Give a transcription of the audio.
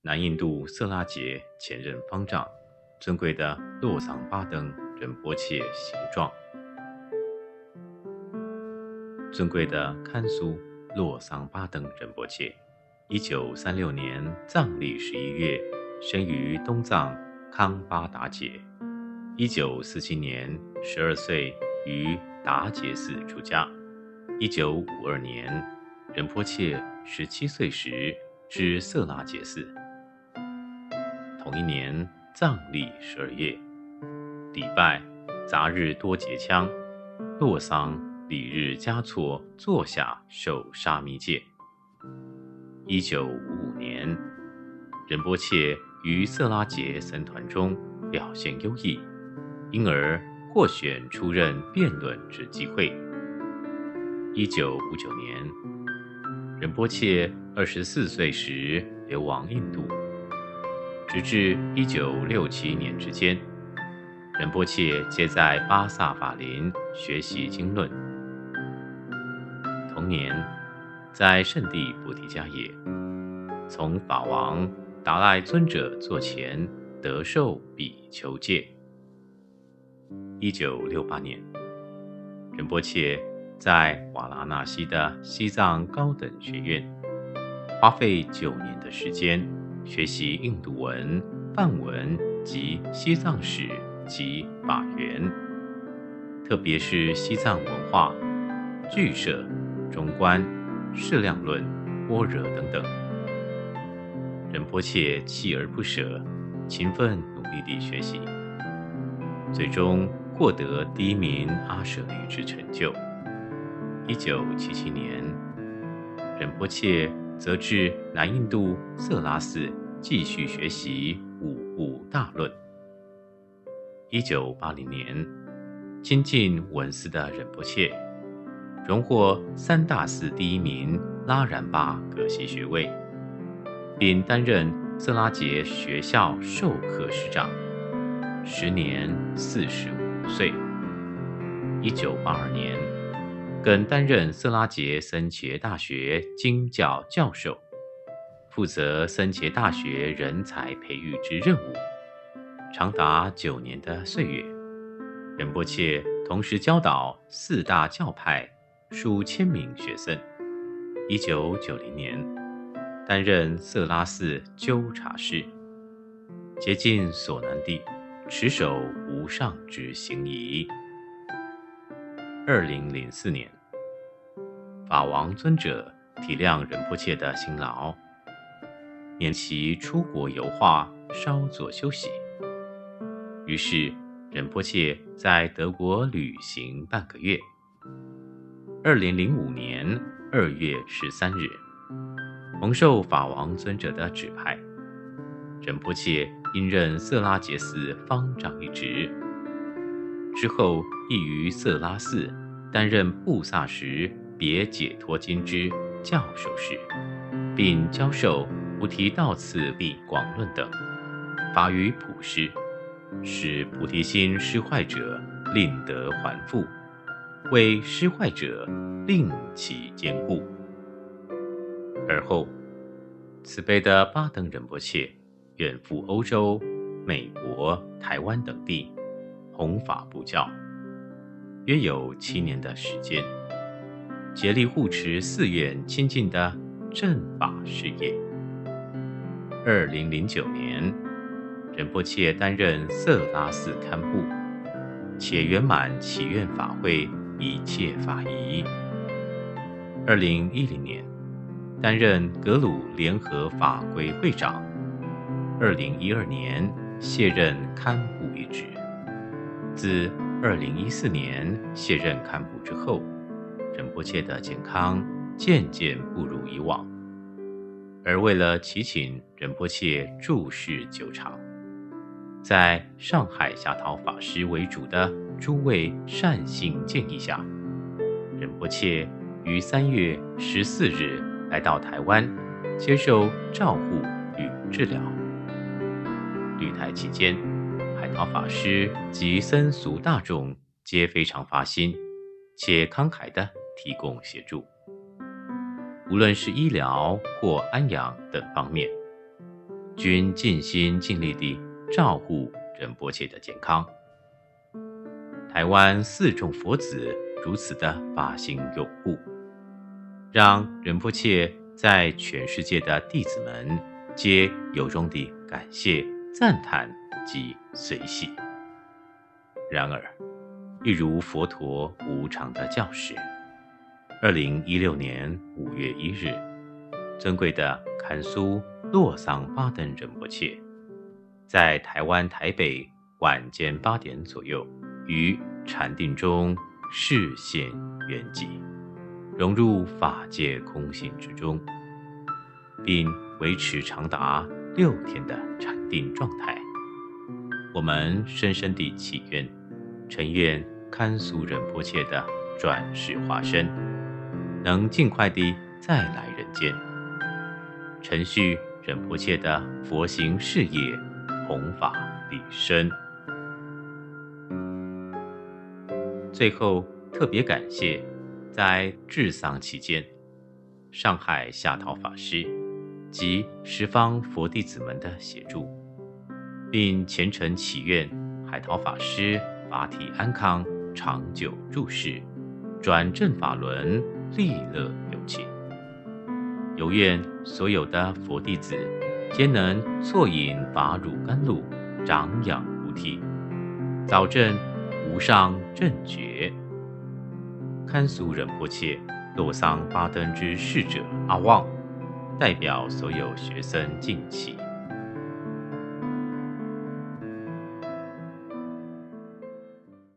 南印度色拉杰前任方丈，尊贵的洛桑巴登仁波切形状。尊贵的堪苏洛桑巴登仁波切，1936年藏历11月生于东藏康巴达杰，1947年12岁于达杰寺出家，1952年仁波切17岁时至色拉杰寺。同一年藏历12月，礼拜杂日多结枪，洛桑礼日嘉措坐下受沙弥戒。1955年，仁波切于色拉杰僧团中表现优异，因而获选出任辩论之机会。1959年，仁波切24岁时流亡印度，直至1967年之间，仁波切皆在巴萨法林学习经论。同年，在圣地菩提迦耶，从法王达赖尊者座前得受比丘戒。1968年，仁波切在瓦拉纳西的西藏高等学院花费9年的时间学习印度文、梵文及西藏史及法源，特别是西藏文化、俱舍、中观、释量论、般若等等。仁波切锲而不舍，勤奋努力地学习，最终获得第1名阿舍利之成就。1977年，仁波切则至南印度色拉寺继续学习五部大论。1980年，亲近文思的仁波切荣获3大寺第1名拉然巴格西学位，并担任色拉杰学校授课师长，时年45岁。1982年，更担任色拉杰僧伽大学经教教授，负责僧伽大学人才培育之任务，长达9年的岁月。仁波切同时教导4大教派数千名学生。1990年，担任色拉寺纠察使，竭尽所能地持守无上之行仪。2004年，法王尊者体谅仁波切的辛劳，免其出国游化，稍作休息。于是仁波切在德国旅行半个月。2005年2月13日，蒙受法王尊者的指派，仁波切应任色拉杰寺方丈一职，之后亦于色拉寺担任布萨什别解脱经之教授室，并教授菩提道次第广论等，法于普施，使菩提心失坏者令得还复，为失坏者令其坚固。而后，慈悲的巴登仁波切远赴欧洲、美国、台湾等地弘法布教，约有7年的时间，竭力护持寺院亲近的正法事业。2009年，仁波切担任色拉寺堪布，且圆满祈愿法会一切法仪。2010年，担任格鲁联合法规会长。2012年卸任堪布一职。自2014年卸任堪布之后，仁波切的健康渐渐不如以往，而为了祈请仁波切住世久长，在上海夏陶法师为主的诸位善信建议下，仁波切于3月14日来到台湾，接受照护与治疗。旅台期间，海涛法师及僧俗大众皆非常发心，且慷慨地提供协助，无论是医疗或安养等方面。均尽心尽力地照顾仁波切的健康。台湾四众佛子如此的发心拥护，让仁波切在全世界的弟子们皆由衷地感谢、赞叹及随喜。然而，一如佛陀无常的教示，2016年5月1日，尊贵的堪苏洛桑巴登仁波切，在台湾台北晚间8点左右，于禅定中示现圆寂，融入法界空性之中，并维持长达6天的禅定状态。我们深深地祈愿，诚愿堪苏仁波切的转世化身能尽快地再来人间，承续仁波切的佛行事业，弘法利生。最后特别感谢在治丧期间，上海夏陶法师及十方佛弟子们的协助，并虔诚祈愿海陶法师法体安康，长久住世，转正法轮，利乐有情。有愿所有的佛弟子皆能啜饮法乳甘露，长养菩提，早证无上正觉。堪苏仁波切洛桑巴登之侍者阿旺代表所有学僧敬祈。